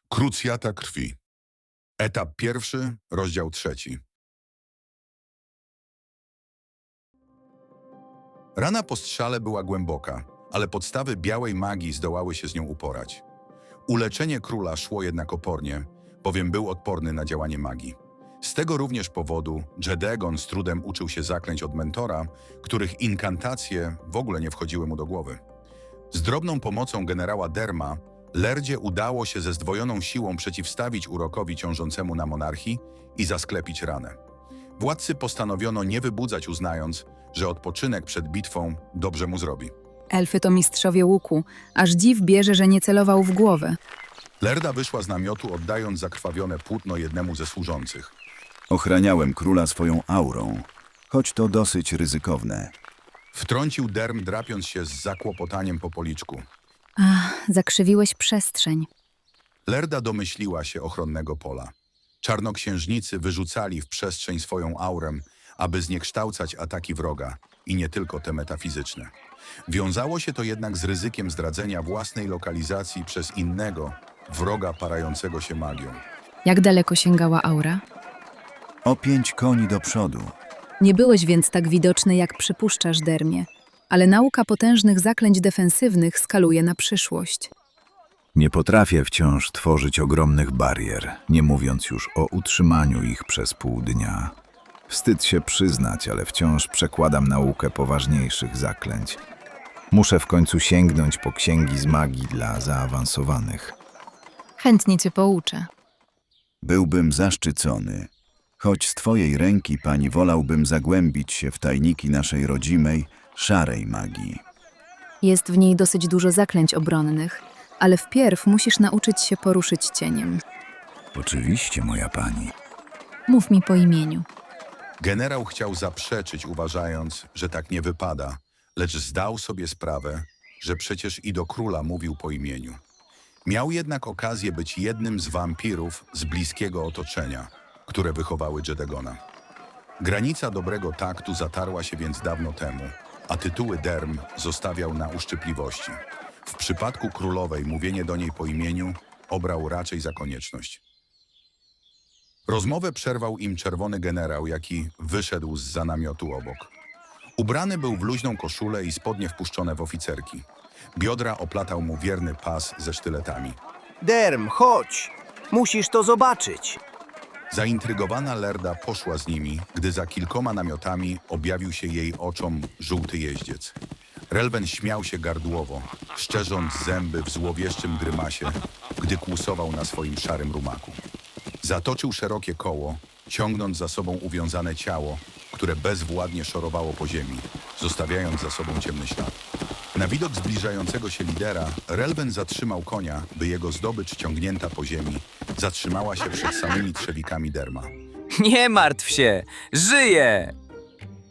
Krucjata krwi. Etap pierwszy, rozdział trzeci. Rana po strzale była głęboka, ale podstawy białej magii zdołały się z nią uporać. Uleczenie króla szło jednak opornie, bowiem był odporny na działanie magii. Z tego również powodu Jedegon z trudem uczył się zaklęć od mentora, których inkantacje w ogóle nie wchodziły mu do głowy. Z drobną pomocą generała Derma Lerdzie udało się ze zdwojoną siłą przeciwstawić urokowi ciążącemu na monarchii i zasklepić ranę. Władcy postanowiono nie wybudzać, uznając, że odpoczynek przed bitwą dobrze mu zrobi. Elfy to mistrzowie łuku, aż dziw bierze, że nie celował w głowę. Lerda wyszła z namiotu, oddając zakrwawione płótno jednemu ze służących. Ochraniałem króla swoją aurą, choć to dosyć ryzykowne. Wtrącił Derm, drapiąc się z zakłopotaniem po policzku. Zakrzywiłeś przestrzeń. Lerda domyśliła się ochronnego pola. Czarnoksiężnicy wyrzucali w przestrzeń swoją aurę, aby zniekształcać ataki wroga i nie tylko te metafizyczne. Wiązało się to jednak z ryzykiem zdradzenia własnej lokalizacji przez innego, wroga parającego się magią. Jak daleko sięgała aura? O 5 koni do przodu. Nie byłeś więc tak widoczny, jak przypuszczasz, Dermie. Ale nauka potężnych zaklęć defensywnych skaluje na przyszłość. Nie potrafię wciąż tworzyć ogromnych barier, nie mówiąc już o utrzymaniu ich przez pół dnia. Wstyd się przyznać, ale wciąż przekładam naukę poważniejszych zaklęć. Muszę w końcu sięgnąć po księgi z magii dla zaawansowanych. Chętnie cię pouczę. Byłbym zaszczycony. Choć z twojej ręki, pani, wolałbym zagłębić się w tajniki naszej rodzimej, szarej magii. Jest w niej dosyć dużo zaklęć obronnych, ale wpierw musisz nauczyć się poruszyć cieniem. Oczywiście, moja pani. Mów mi po imieniu. Generał chciał zaprzeczyć, uważając, że tak nie wypada, lecz zdał sobie sprawę, że przecież i do króla mówił po imieniu. Miał jednak okazję być jednym z wampirów z bliskiego otoczenia, które wychowały Jedegona. Granica dobrego taktu zatarła się więc dawno temu, a tytuły Derm zostawiał na uszczypliwości. W przypadku królowej mówienie do niej po imieniu obrał raczej za konieczność. Rozmowę przerwał im czerwony generał, jaki wyszedł zza namiotu obok. Ubrany był w luźną koszulę i spodnie wpuszczone w oficerki. Biodra oplatał mu wierny pas ze sztyletami. Derm, chodź! Musisz to zobaczyć! Zaintrygowana Lerda poszła z nimi, gdy za kilkoma namiotami objawił się jej oczom żółty jeździec. Relven śmiał się gardłowo, szczerząc zęby w złowieszczym grymasie, gdy kłusował na swoim szarym rumaku. Zatoczył szerokie koło, ciągnąc za sobą uwiązane ciało, które bezwładnie szorowało po ziemi, zostawiając za sobą ciemny ślad. Na widok zbliżającego się lidera, Relven zatrzymał konia, by jego zdobycz ciągnięta po ziemi zatrzymała się przed samymi trzewikami Derma. Nie martw się! Żyję!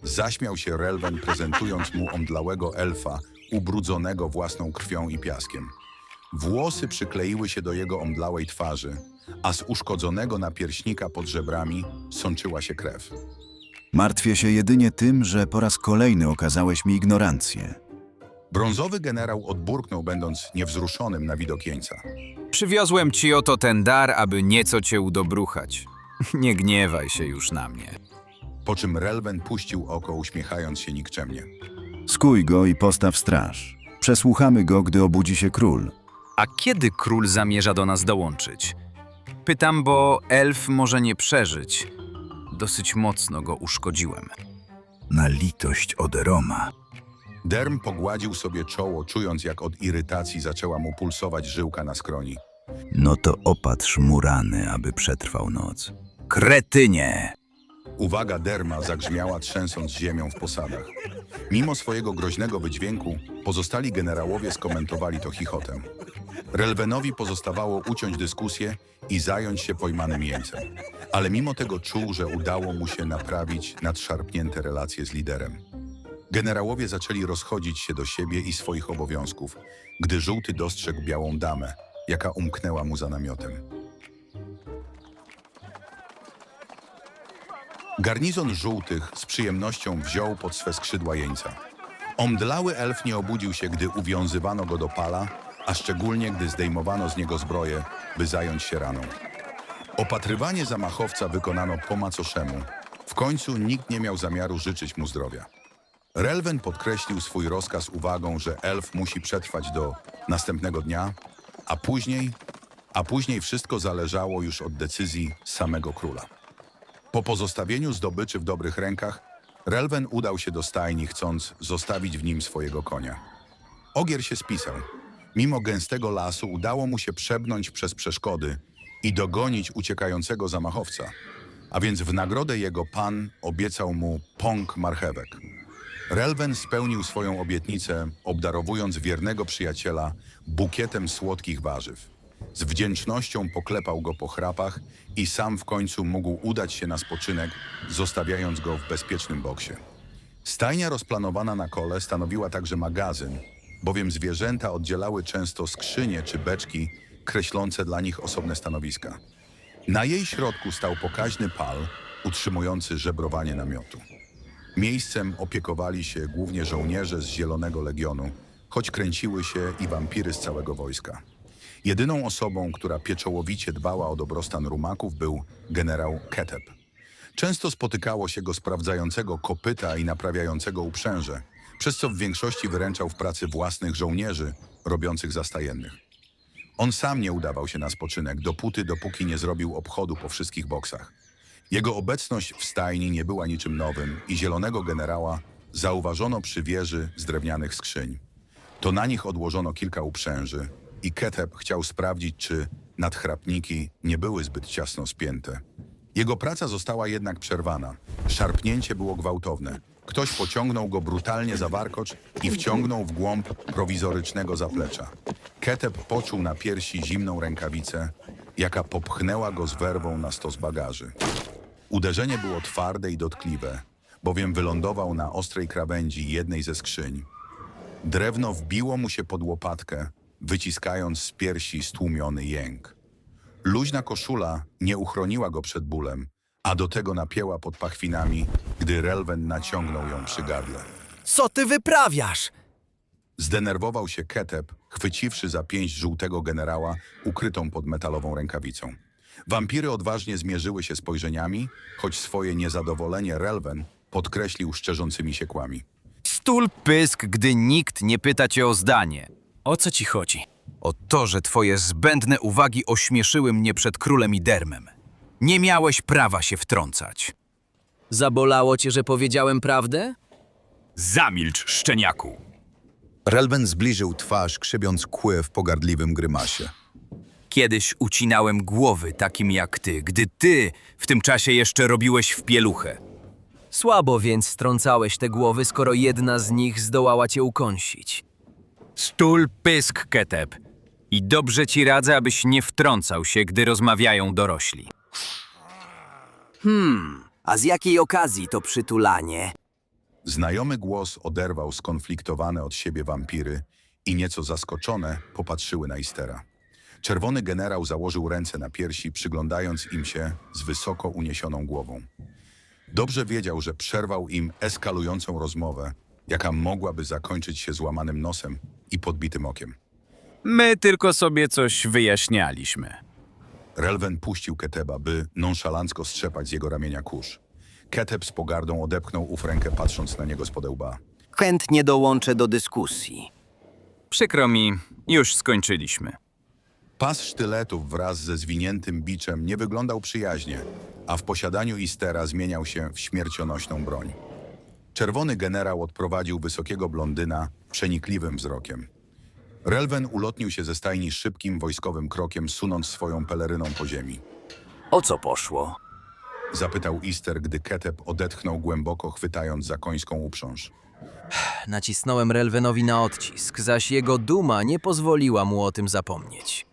Zaśmiał się Relven, prezentując mu omdlałego elfa, ubrudzonego własną krwią i piaskiem. Włosy przykleiły się do jego omdlałej twarzy, a z uszkodzonego napierśnika pod żebrami sączyła się krew. Martwię się jedynie tym, że po raz kolejny okazałeś mi ignorancję. Brązowy generał odburknął, będąc niewzruszonym na widok jeńca. Przywiozłem ci oto ten dar, aby nieco cię udobruchać. Nie gniewaj się już na mnie. Po czym Relven puścił oko, uśmiechając się nikczemnie. Skuj go i postaw straż. Przesłuchamy go, gdy obudzi się król. A kiedy król zamierza do nas dołączyć? Pytam, bo elf może nie przeżyć. Dosyć mocno go uszkodziłem. Na litość Oderoma. Derm pogładził sobie czoło, czując, jak od irytacji zaczęła mu pulsować żyłka na skroni. No to opatrz mu rany, aby przetrwał noc. Kretynie! Uwaga Derma zagrzmiała, trzęsąc ziemią w posadach. Mimo swojego groźnego wydźwięku, pozostali generałowie skomentowali to chichotem. Relvenowi pozostawało uciąć dyskusję i zająć się pojmanym jeńcem. Ale mimo tego czuł, że udało mu się naprawić nadszarpnięte relacje z liderem. Generałowie zaczęli rozchodzić się do siebie i swoich obowiązków, gdy żółty dostrzegł białą damę, jaka umknęła mu za namiotem. Garnizon żółtych z przyjemnością wziął pod swe skrzydła jeńca. Omdlały elf nie obudził się, gdy uwiązywano go do pala, a szczególnie gdy zdejmowano z niego zbroję, by zająć się raną. Opatrywanie zamachowca wykonano po macoszemu. W końcu nikt nie miał zamiaru życzyć mu zdrowia. Relven podkreślił swój rozkaz uwagą, że elf musi przetrwać do następnego dnia, a później wszystko zależało już od decyzji samego króla. Po pozostawieniu zdobyczy w dobrych rękach, Relven udał się do stajni, chcąc zostawić w nim swojego konia. Ogier się spisał. Mimo gęstego lasu udało mu się przebnąć przez przeszkody i dogonić uciekającego zamachowca, a więc w nagrodę jego pan obiecał mu pąk marchewek. Relven spełnił swoją obietnicę, obdarowując wiernego przyjaciela bukietem słodkich warzyw. Z wdzięcznością poklepał go po chrapach i sam w końcu mógł udać się na spoczynek, zostawiając go w bezpiecznym boksie. Stajnia rozplanowana na kole stanowiła także magazyn, bowiem zwierzęta oddzielały często skrzynie czy beczki kreślące dla nich osobne stanowiska. Na jej środku stał pokaźny pal utrzymujący żebrowanie namiotu. Miejscem opiekowali się głównie żołnierze z Zielonego Legionu, choć kręciły się i wampiry z całego wojska. Jedyną osobą, która pieczołowicie dbała o dobrostan rumaków, był generał Ketep. Często spotykało się go sprawdzającego kopyta i naprawiającego uprzęże, przez co w większości wyręczał w pracy własnych żołnierzy robiących za stajennych. On sam nie udawał się na spoczynek, dopóki nie zrobił obchodu po wszystkich boksach. Jego obecność w stajni nie była niczym nowym i zielonego generała zauważono przy wieży z drewnianych skrzyń. To na nich odłożono kilka uprzęży i Ketep chciał sprawdzić, czy nadchrapniki nie były zbyt ciasno spięte. Jego praca została jednak przerwana. Szarpnięcie było gwałtowne. Ktoś pociągnął go brutalnie za warkocz i wciągnął w głąb prowizorycznego zaplecza. Ketep poczuł na piersi zimną rękawicę, jaka popchnęła go z werwą na stos bagaży. Uderzenie było twarde i dotkliwe, bowiem wylądował na ostrej krawędzi jednej ze skrzyń. Drewno wbiło mu się pod łopatkę, wyciskając z piersi stłumiony jęk. Luźna koszula nie uchroniła go przed bólem, a do tego napięła pod pachwinami, gdy Relven naciągnął ją przy gardle. Co ty wyprawiasz? Zdenerwował się Ketep, chwyciwszy za pięść żółtego generała ukrytą pod metalową rękawicą. Wampiry odważnie zmierzyły się spojrzeniami, choć swoje niezadowolenie Relven podkreślił szczerzącymi się kłami. Stul pysk, gdy nikt nie pyta cię o zdanie. O co ci chodzi? O to, że twoje zbędne uwagi ośmieszyły mnie przed królem i Dermem. Nie miałeś prawa się wtrącać. Zabolało cię, że powiedziałem prawdę? Zamilcz, szczeniaku! Relven zbliżył twarz, krzywiąc kły w pogardliwym grymasie. Kiedyś ucinałem głowy takim jak ty, gdy ty w tym czasie jeszcze robiłeś w pieluchę. Słabo więc strącałeś te głowy, skoro jedna z nich zdołała cię ukąsić. Stul pysk, Ketep. I dobrze ci radzę, abyś nie wtrącał się, gdy rozmawiają dorośli. A z jakiej okazji to przytulanie? Znajomy głos oderwał skonfliktowane od siebie wampiry i nieco zaskoczone popatrzyły na Istera. Czerwony generał założył ręce na piersi, przyglądając im się z wysoko uniesioną głową. Dobrze wiedział, że przerwał im eskalującą rozmowę, jaka mogłaby zakończyć się złamanym nosem i podbitym okiem. My tylko sobie coś wyjaśnialiśmy. Relven puścił Keteba, by nonszalancko strzepać z jego ramienia kurz. Keteb z pogardą odepchnął ów rękę, patrząc na niego spod łba. Chętnie dołączę do dyskusji. Przykro mi, już skończyliśmy. Pas sztyletów wraz ze zwiniętym biczem nie wyglądał przyjaźnie, a w posiadaniu Istera zmieniał się w śmiercionośną broń. Czerwony generał odprowadził wysokiego blondyna przenikliwym wzrokiem. Relven ulotnił się ze stajni szybkim, wojskowym krokiem, sunąc swoją peleryną po ziemi. O co poszło? Zapytał Ister, gdy Keteb odetchnął głęboko, chwytając za końską uprząż. Nacisnąłem Relvenowi na odcisk, zaś jego duma nie pozwoliła mu o tym zapomnieć.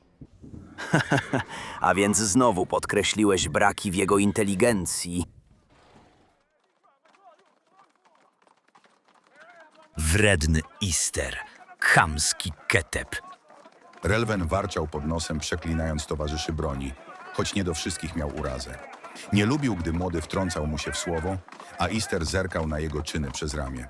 A więc znowu podkreśliłeś braki w jego inteligencji. Wredny Ister, chamski Ketep. Relven warczał pod nosem, przeklinając towarzyszy broni, choć nie do wszystkich miał urazę. Nie lubił, gdy młody wtrącał mu się w słowo, a Ister zerkał na jego czyny przez ramię.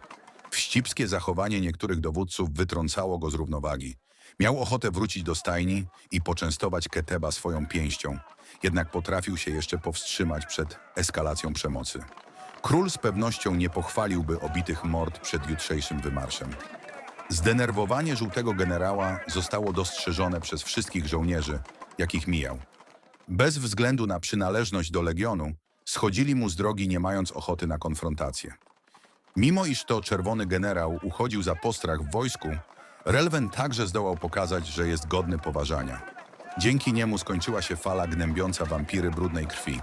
Wścibskie zachowanie niektórych dowódców wytrącało go z równowagi. Miał ochotę wrócić do stajni i poczęstować Keteba swoją pięścią, jednak potrafił się jeszcze powstrzymać przed eskalacją przemocy. Król z pewnością nie pochwaliłby obitych mord przed jutrzejszym wymarszem. Zdenerwowanie żółtego generała zostało dostrzeżone przez wszystkich żołnierzy, jakich mijał. Bez względu na przynależność do legionu, schodzili mu z drogi, nie mając ochoty na konfrontację. Mimo iż to czerwony generał uchodził za postrach w wojsku, Relven także zdołał pokazać, że jest godny poważania. Dzięki niemu skończyła się fala gnębiąca wampiry brudnej krwi.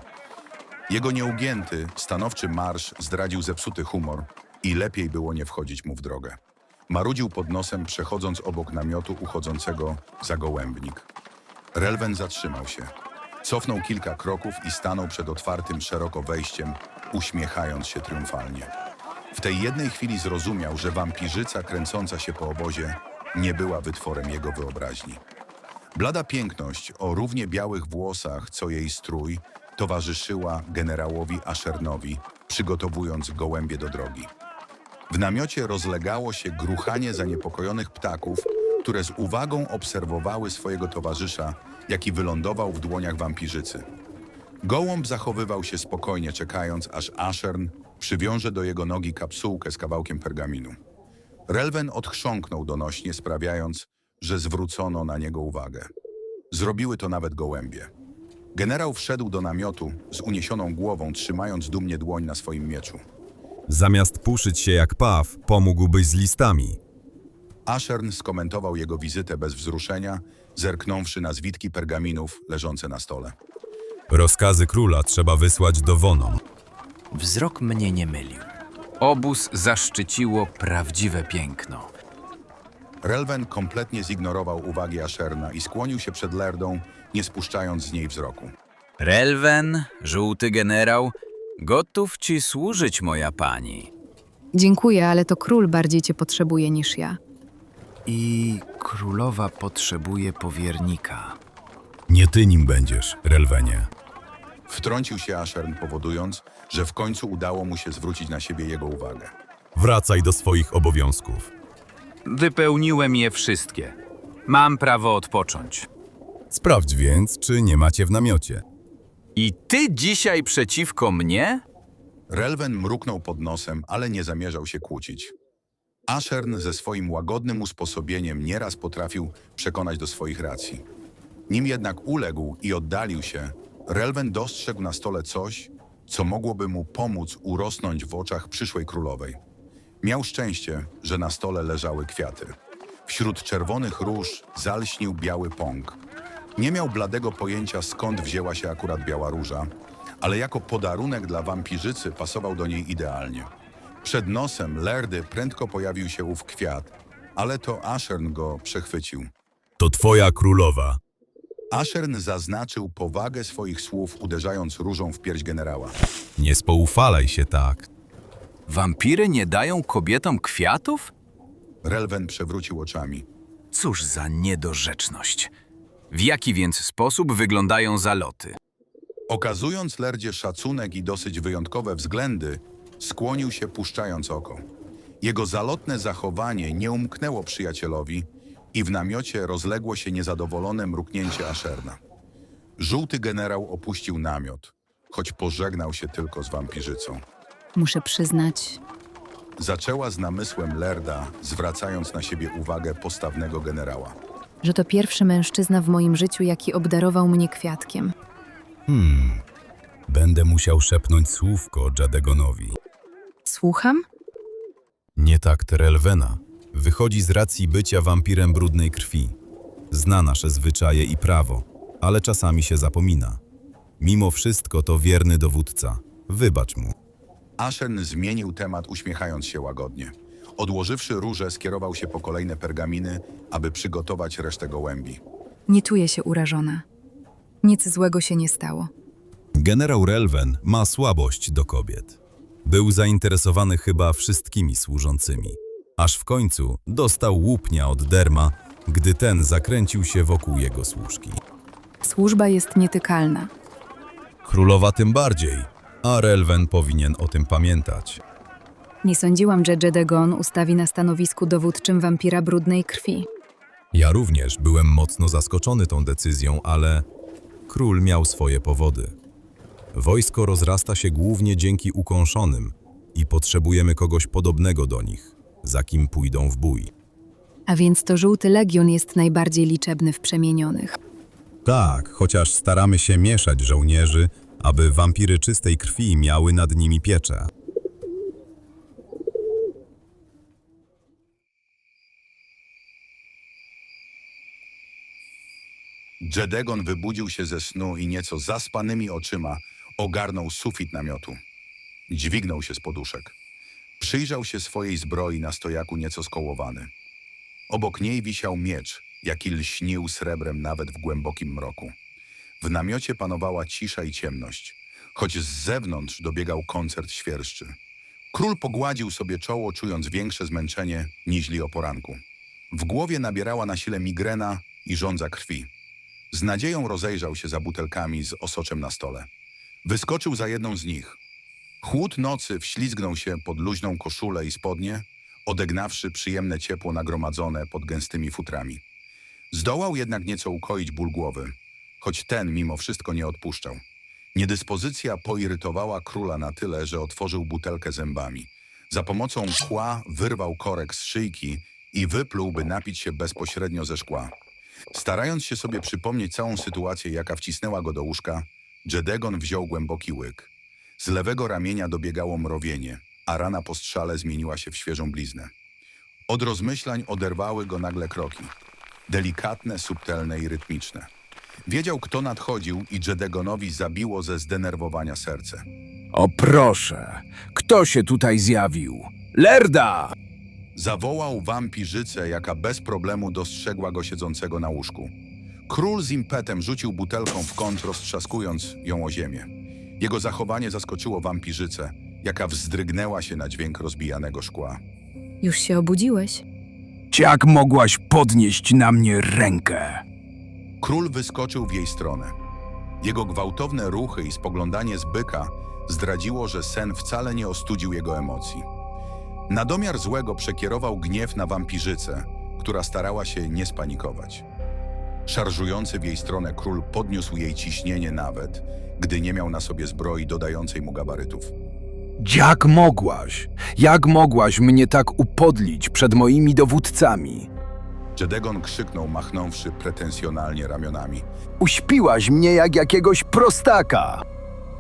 Jego nieugięty, stanowczy marsz zdradził zepsuty humor i lepiej było nie wchodzić mu w drogę. Marudził pod nosem, przechodząc obok namiotu uchodzącego za gołębnik. Relven zatrzymał się. Cofnął kilka kroków i stanął przed otwartym szeroko wejściem, uśmiechając się triumfalnie. W tej jednej chwili zrozumiał, że wampirzyca kręcąca się po obozie nie była wytworem jego wyobraźni. Blada piękność o równie białych włosach, co jej strój, towarzyszyła generałowi Ashernowi, przygotowując gołębie do drogi. W namiocie rozlegało się gruchanie zaniepokojonych ptaków, które z uwagą obserwowały swojego towarzysza, jaki wylądował w dłoniach wampirzycy. Gołąb zachowywał się spokojnie, czekając, aż Ashern przywiąże do jego nogi kapsułkę z kawałkiem pergaminu. Relven odchrząknął donośnie, sprawiając, że zwrócono na niego uwagę. Zrobiły to nawet gołębie. Generał wszedł do namiotu z uniesioną głową, trzymając dumnie dłoń na swoim mieczu. Zamiast puszyć się jak paw, pomógłbyś z listami. Ashern skomentował jego wizytę bez wzruszenia, zerknąwszy na zwitki pergaminów leżące na stole. Rozkazy króla trzeba wysłać do Wonon. Wzrok mnie nie mylił. Obóz zaszczyciło prawdziwe piękno. Relven kompletnie zignorował uwagi Asherna i skłonił się przed Lerdą, nie spuszczając z niej wzroku. Relven, żółty generał, gotów ci służyć, moja pani. Dziękuję, ale to król bardziej cię potrzebuje niż ja. I królowa potrzebuje powiernika. Nie ty nim będziesz, Relvenie. Wtrącił się Ashern, powodując, że w końcu udało mu się zwrócić na siebie jego uwagę. Wracaj do swoich obowiązków. Wypełniłem je wszystkie. Mam prawo odpocząć. Sprawdź więc, czy nie macie w namiocie. I ty dzisiaj przeciwko mnie? Relven mruknął pod nosem, ale nie zamierzał się kłócić. Ashern ze swoim łagodnym usposobieniem nieraz potrafił przekonać do swoich racji. Nim jednak uległ i oddalił się, Relven dostrzegł na stole coś, co mogłoby mu pomóc urosnąć w oczach przyszłej królowej. Miał szczęście, że na stole leżały kwiaty. Wśród czerwonych róż zalśnił biały pąk. Nie miał bladego pojęcia, skąd wzięła się akurat biała róża, ale jako podarunek dla wampirzycy pasował do niej idealnie. Przed nosem Lerdy prędko pojawił się ów kwiat, ale to Ashern go przechwycił. To twoja królowa. Ashern zaznaczył powagę swoich słów, uderzając różą w pierś generała. Nie spoufalaj się tak. Wampiry nie dają kobietom kwiatów? Relven przewrócił oczami. Cóż za niedorzeczność. W jaki więc sposób wyglądają zaloty? Okazując Lerdzie szacunek i dosyć wyjątkowe względy, skłonił się, puszczając oko. Jego zalotne zachowanie nie umknęło przyjacielowi i w namiocie rozległo się niezadowolone mruknięcie Asherna. Żółty generał opuścił namiot, choć pożegnał się tylko z wampirzycą. Muszę przyznać, Zaczęła z namysłem Lerda, zwracając na siebie uwagę postawnego generała. że to pierwszy mężczyzna w moim życiu, jaki obdarował mnie kwiatkiem. Będę musiał szepnąć słówko Jadegonowi. Słucham? Nie tak Relvena. Wychodzi z racji bycia wampirem brudnej krwi. Zna nasze zwyczaje i prawo, ale czasami się zapomina. Mimo wszystko to wierny dowódca. Wybacz mu. Ashern zmienił temat, uśmiechając się łagodnie. Odłożywszy róże, skierował się po kolejne pergaminy, aby przygotować resztę gołębi. Nie czuję się urażona. Nic złego się nie stało. Generał Relven ma słabość do kobiet. Był zainteresowany chyba wszystkimi służącymi. Aż w końcu dostał łupnia od Derma, gdy ten zakręcił się wokół jego służki. Służba jest nietykalna. Królowa tym bardziej, a Relven powinien o tym pamiętać. Nie sądziłam, że Jadegon ustawi na stanowisku dowódczym wampira brudnej krwi. Ja również byłem mocno zaskoczony tą decyzją, ale król miał swoje powody. Wojsko rozrasta się głównie dzięki ukąszonym i potrzebujemy kogoś podobnego do nich, za kim pójdą w bój. A więc to żółty legion jest najbardziej liczebny w przemienionych. Tak, chociaż staramy się mieszać żołnierzy, aby wampiry czystej krwi miały nad nimi pieczę. Jedegon wybudził się ze snu i nieco zaspanymi oczyma ogarnął sufit namiotu. Dźwignął się z poduszek. Przyjrzał się swojej zbroi na stojaku nieco skołowany. Obok niej wisiał miecz, jaki lśnił srebrem nawet w głębokim mroku. W namiocie panowała cisza i ciemność, choć z zewnątrz dobiegał koncert świerszczy. Król pogładził sobie czoło, czując większe zmęczenie niźli o poranku. W głowie nabierała na sile migrena i żądza krwi. Z nadzieją rozejrzał się za butelkami z osoczem na stole. Wyskoczył za jedną z nich. Chłód nocy wślizgnął się pod luźną koszulę i spodnie, odegnawszy przyjemne ciepło nagromadzone pod gęstymi futrami. Zdołał jednak nieco ukoić ból głowy, choć ten mimo wszystko nie odpuszczał. Niedyspozycja poirytowała króla na tyle, że otworzył butelkę zębami. Za pomocą kła wyrwał korek z szyjki i wypluł, by napić się bezpośrednio ze szkła. Starając się sobie przypomnieć całą sytuację, jaka wcisnęła go do łóżka, Jedegon wziął głęboki łyk. Z lewego ramienia dobiegało mrowienie, a rana po strzale zmieniła się w świeżą bliznę. Od rozmyślań oderwały go nagle kroki. Delikatne, subtelne i rytmiczne. Wiedział, kto nadchodził i Jedegonowi zabiło ze zdenerwowania serce. O proszę, kto się tutaj zjawił? Lerda! Zawołał wampirzycę, jaka bez problemu dostrzegła go siedzącego na łóżku. Król z impetem rzucił butelką w kąt, roztrzaskując ją o ziemię. Jego zachowanie zaskoczyło wampirzycę, jaka wzdrygnęła się na dźwięk rozbijanego szkła. Już się obudziłeś? Jak mogłaś podnieść na mnie rękę? Król wyskoczył w jej stronę. Jego gwałtowne ruchy i spoglądanie z byka zdradziło, że sen wcale nie ostudził jego emocji. Na domiar złego przekierował gniew na wampirzycę, która starała się nie spanikować. Szarżujący w jej stronę król podniósł jej ciśnienie nawet, gdy nie miał na sobie zbroi dodającej mu gabarytów. Jak mogłaś mnie tak upodlić przed moimi dowódcami? Jedegon krzyknął, machnąwszy pretensjonalnie ramionami. Uśpiłaś mnie jak jakiegoś prostaka.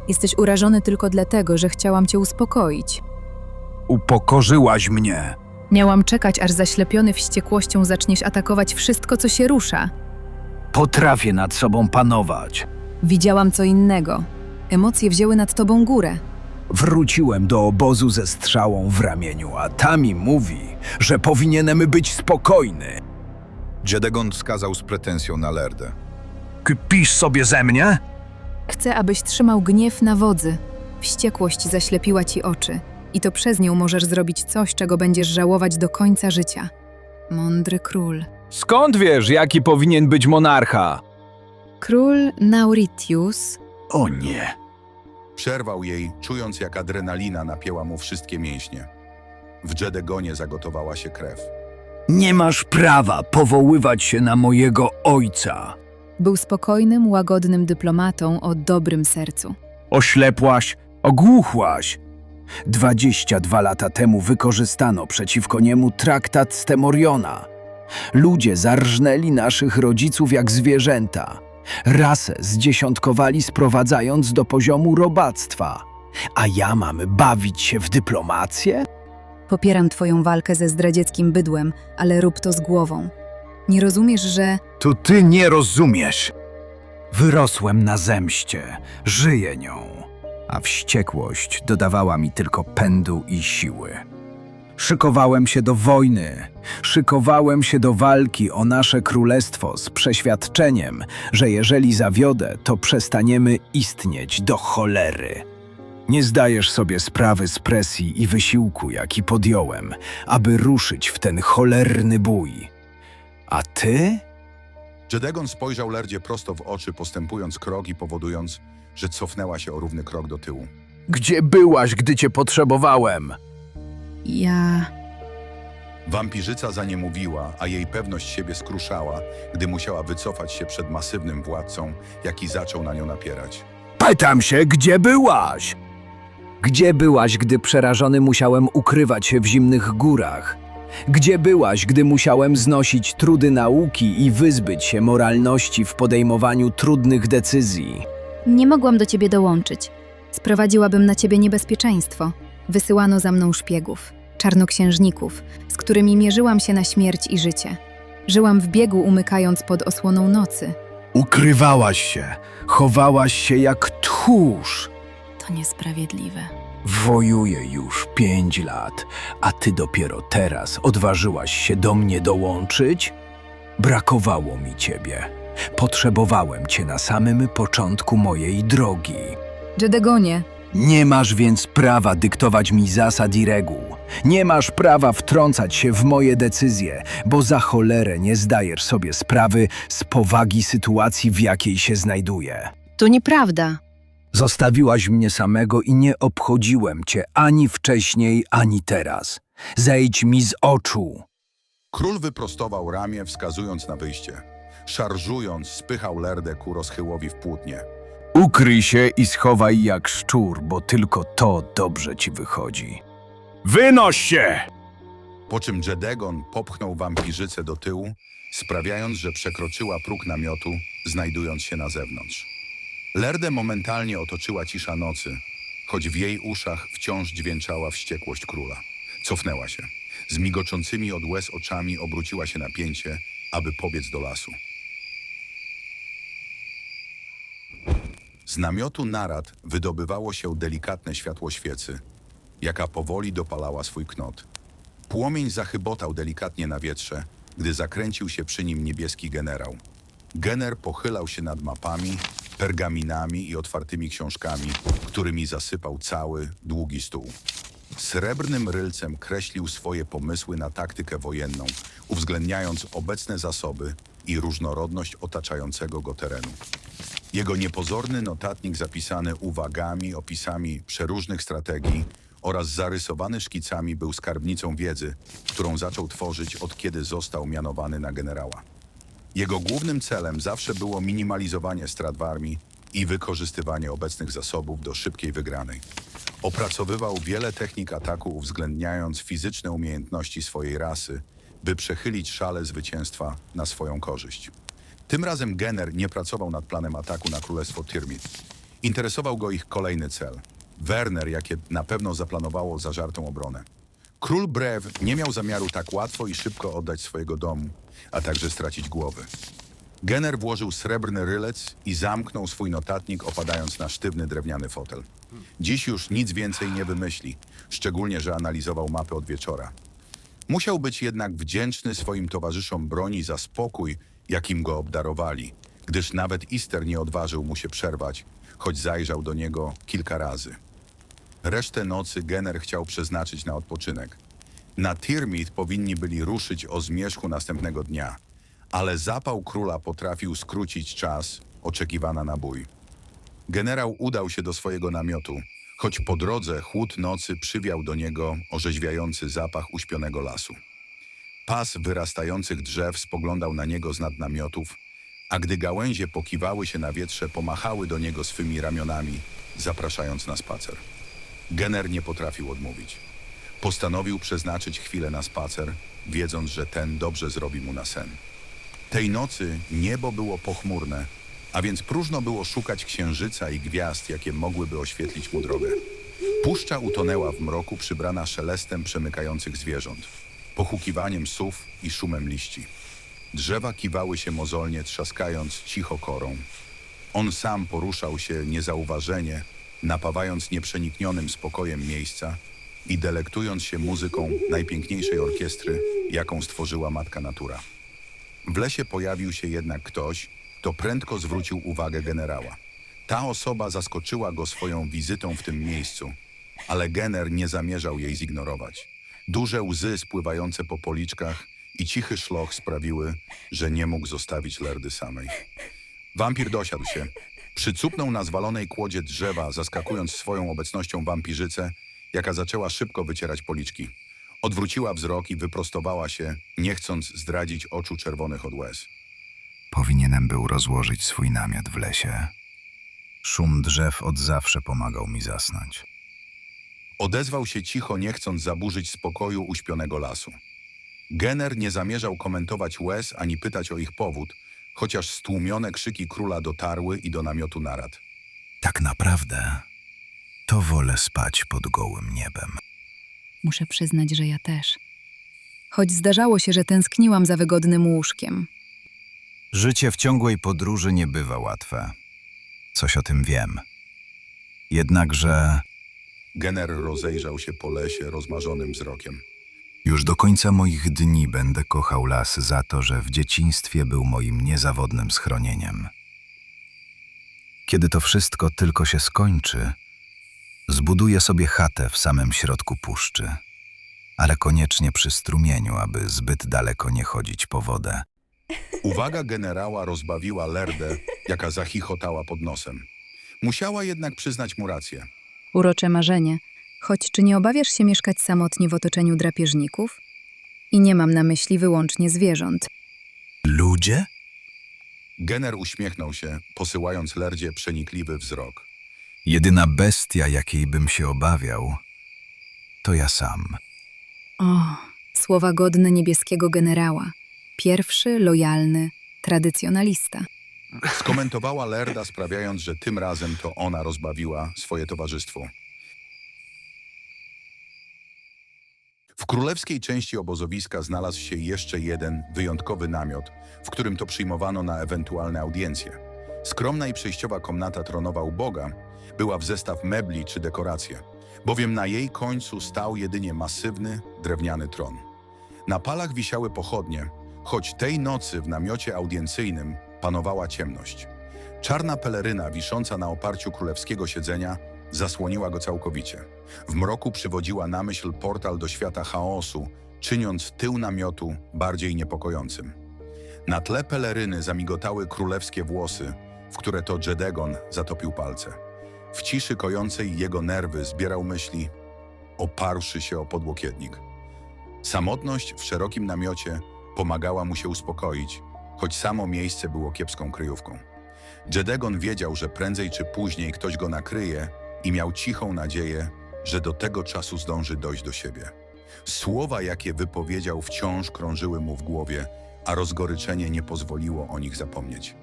Jesteś urażony tylko dlatego, że chciałam cię uspokoić. Upokorzyłaś mnie. Miałam czekać, aż zaślepiony wściekłością zaczniesz atakować wszystko, co się rusza. Potrafię nad sobą panować. Widziałam co innego. Emocje wzięły nad tobą górę. Wróciłem do obozu ze strzałą w ramieniu, a ta mi mówi, że powinienem być spokojny. Jedegon wskazał z pretensją na Lerdę. Kpisz sobie ze mnie? Chcę, abyś trzymał gniew na wodzy. Wściekłość zaślepiła ci oczy. I to przez nią możesz zrobić coś, czego będziesz żałować do końca życia. Mądry król. Skąd wiesz, jaki powinien być monarcha? Król Nauritius O nie. Przerwał jej, czując jak adrenalina napięła mu wszystkie mięśnie. W Jedegonie zagotowała się krew. Nie masz prawa powoływać się na mojego ojca. był spokojnym, łagodnym dyplomatą o dobrym sercu. Oślepłaś, ogłuchłaś. 22 lata temu wykorzystano przeciwko niemu traktat z Temoriona. Ludzie zarżnęli naszych rodziców jak zwierzęta. Rasę zdziesiątkowali, sprowadzając do poziomu robactwa. A ja mam bawić się w dyplomację? Popieram twoją walkę ze zdradzieckim bydłem, ale rób to z głową. Nie rozumiesz, że... To ty nie rozumiesz. Wyrosłem na zemście, żyję nią, a wściekłość dodawała mi tylko pędu i siły. Szykowałem się do wojny, szykowałem się do walki o nasze królestwo z przeświadczeniem, że jeżeli zawiodę, to przestaniemy istnieć do cholery. Nie zdajesz sobie sprawy z presji i wysiłku, jaki podjąłem, aby ruszyć w ten cholerny bój. A ty? Jedegon spojrzał Lerdzie prosto w oczy, postępując krok i powodując, że cofnęła się o równy krok do tyłu. Gdzie byłaś, gdy cię potrzebowałem? Wampirzyca zaniemówiła, a jej pewność siebie skruszała, gdy musiała wycofać się przed masywnym władcą, jaki zaczął na nią napierać. Pytam się, gdzie byłaś? Gdzie byłaś, gdy przerażony musiałem ukrywać się w zimnych górach? Gdzie byłaś, gdy musiałem znosić trudy nauki i wyzbyć się moralności w podejmowaniu trudnych decyzji? Nie mogłam do ciebie dołączyć. Sprowadziłabym na ciebie niebezpieczeństwo. Wysyłano za mną szpiegów, czarnoksiężników, z którymi mierzyłam się na śmierć i życie. Żyłam w biegu, umykając pod osłoną nocy. Ukrywałaś się, chowałaś się jak tchórz. To niesprawiedliwe. Wojuję już 5 lat, a ty dopiero teraz odważyłaś się do mnie dołączyć? Brakowało mi ciebie. Potrzebowałem cię na samym początku mojej drogi. Jedegonie, Nie masz więc prawa dyktować mi zasad i reguł. Nie masz prawa wtrącać się w moje decyzje, bo za cholerę nie zdajesz sobie sprawy z powagi sytuacji, w jakiej się znajduję. to nieprawda. Zostawiłaś mnie samego i nie obchodziłem cię ani wcześniej, ani teraz. Zejdź mi z oczu. Król wyprostował ramię, wskazując na wyjście. Szarżując, spychał Lerdę ku rozchyłowi w płótnie. Ukryj się i schowaj jak szczur, bo tylko to dobrze ci wychodzi. Wynoś się! Po czym Jedegon popchnął wampirzycę do tyłu, sprawiając, że przekroczyła próg namiotu, znajdując się na zewnątrz. Lerdę momentalnie otoczyła cisza nocy, choć w jej uszach wciąż dźwięczała wściekłość króla. Cofnęła się. Z migoczącymi od łez oczami obróciła się na pięcie, aby pobiec do lasu. Z namiotu narad wydobywało się delikatne światło świecy, jaka powoli dopalała swój knot. Płomień zachybotał delikatnie na wietrze, gdy zakręcił się przy nim niebieski generał. Gener pochylał się nad mapami, pergaminami i otwartymi książkami, którymi zasypał cały, długi stół. Srebrnym rylcem kreślił swoje pomysły na taktykę wojenną, uwzględniając obecne zasoby i różnorodność otaczającego go terenu. Jego niepozorny notatnik zapisany uwagami, opisami przeróżnych strategii oraz zarysowany szkicami był skarbnicą wiedzy, którą zaczął tworzyć od kiedy został mianowany na generała. Jego głównym celem zawsze było minimalizowanie strat w armii i wykorzystywanie obecnych zasobów do szybkiej wygranej. Opracowywał wiele technik ataku, uwzględniając fizyczne umiejętności swojej rasy, by przechylić szale zwycięstwa na swoją korzyść. Tym razem Gener nie pracował nad planem ataku na królestwo Tyrmit. Interesował go ich kolejny cel. Werner, jakie na pewno zaplanowało zażartą obronę. Król Brew nie miał zamiaru tak łatwo i szybko oddać swojego domu, a także stracić głowy. Gener włożył srebrny rylec i zamknął swój notatnik, opadając na sztywny drewniany fotel. Dziś już nic więcej nie wymyśli, szczególnie, że analizował mapy od wieczora. Musiał być jednak wdzięczny swoim towarzyszom broni za spokój, jakim go obdarowali, gdyż nawet Ister nie odważył mu się przerwać, choć zajrzał do niego kilka razy. Resztę nocy Gener chciał przeznaczyć na odpoczynek. Na Tyrmit powinni byli ruszyć o zmierzchu następnego dnia, ale zapał króla potrafił skrócić czas oczekiwana na bój. Generał udał się do swojego namiotu, choć po drodze chłód nocy przywiał do niego orzeźwiający zapach uśpionego lasu. Pas wyrastających drzew spoglądał na niego z nad namiotów, a gdy gałęzie pokiwały się na wietrze, pomachały do niego swymi ramionami, zapraszając na spacer. Gener nie potrafił odmówić. Postanowił przeznaczyć chwilę na spacer, wiedząc, że ten dobrze zrobi mu na sen. Tej nocy niebo było pochmurne, a więc próżno było szukać księżyca i gwiazd, jakie mogłyby oświetlić mu drogę. Puszcza utonęła w mroku, przybrana szelestem przemykających zwierząt, pochukiwaniem sów i szumem liści. Drzewa kiwały się mozolnie, trzaskając cicho korą. On sam poruszał się niezauważenie, napawając nieprzeniknionym spokojem miejsca i delektując się muzyką najpiękniejszej orkiestry, jaką stworzyła matka natura. W lesie pojawił się jednak ktoś, kto prędko zwrócił uwagę generała. Ta osoba zaskoczyła go swoją wizytą w tym miejscu, ale Gener nie zamierzał jej zignorować. Duże łzy spływające po policzkach i cichy szloch sprawiły, że nie mógł zostawić Lerdy samej. Wampir dosiadł się. Przycupnął na zwalonej kłodzie drzewa, zaskakując swoją obecnością wampirzycę, jaka zaczęła szybko wycierać policzki. Odwróciła wzrok i wyprostowała się, nie chcąc zdradzić oczu czerwonych od łez. Powinienem był rozłożyć swój namiot w lesie. Szum drzew od zawsze pomagał mi zasnąć. Odezwał się cicho, nie chcąc zaburzyć spokoju uśpionego lasu. Gener nie zamierzał komentować łez ani pytać o ich powód, chociaż stłumione krzyki króla dotarły i do namiotu narad. Tak naprawdę to wolę spać pod gołym niebem. Muszę przyznać, że ja też. Choć zdarzało się, że tęskniłam za wygodnym łóżkiem. Życie w ciągłej podróży nie bywa łatwe. Coś o tym wiem. Jednakże Gener rozejrzał się po lesie rozmarzonym wzrokiem. już do końca moich dni będę kochał las za to, że w dzieciństwie był moim niezawodnym schronieniem. Kiedy to wszystko tylko się skończy, zbuduję sobie chatę w samym środku puszczy, ale koniecznie przy strumieniu, aby zbyt daleko nie chodzić po wodę. Uwaga generała rozbawiła Lerdę, jaka zachichotała pod nosem. Musiała jednak przyznać mu rację. Urocze marzenie. Choć czy nie obawiasz się mieszkać samotnie w otoczeniu drapieżników? I nie mam na myśli wyłącznie zwierząt. Ludzie? Gener uśmiechnął się, posyłając Lerdzie przenikliwy wzrok. Jedyna bestia, jakiej bym się obawiał, to ja sam. O, słowa godne niebieskiego generała. Pierwszy, lojalny, tradycjonalista. Skomentowała Lerda, sprawiając, że tym razem to ona rozbawiła swoje towarzystwo. W królewskiej części obozowiska znalazł się jeszcze jeden wyjątkowy namiot, w którym to przyjmowano na ewentualne audiencje. Skromna i przejściowa komnata tronowa uboga była w zestaw mebli czy dekoracje, bowiem na jej końcu stał jedynie masywny, drewniany tron. Na palach wisiały pochodnie, choć tej nocy w namiocie audiencyjnym panowała ciemność. Czarna peleryna wisząca na oparciu królewskiego siedzenia zasłoniła go całkowicie. W mroku przywodziła na myśl portal do świata chaosu, czyniąc tył namiotu bardziej niepokojącym. Na tle peleryny zamigotały królewskie włosy, w które to Jedegon zatopił palce. W ciszy kojącej jego nerwy zbierał myśli, oparłszy się o podłokietnik. Samotność w szerokim namiocie pomagała mu się uspokoić, choć samo miejsce było kiepską kryjówką. Jedegon wiedział, że prędzej czy później ktoś go nakryje i miał cichą nadzieję, że do tego czasu zdąży dojść do siebie. Słowa, jakie wypowiedział, wciąż krążyły mu w głowie, a rozgoryczenie nie pozwoliło o nich zapomnieć.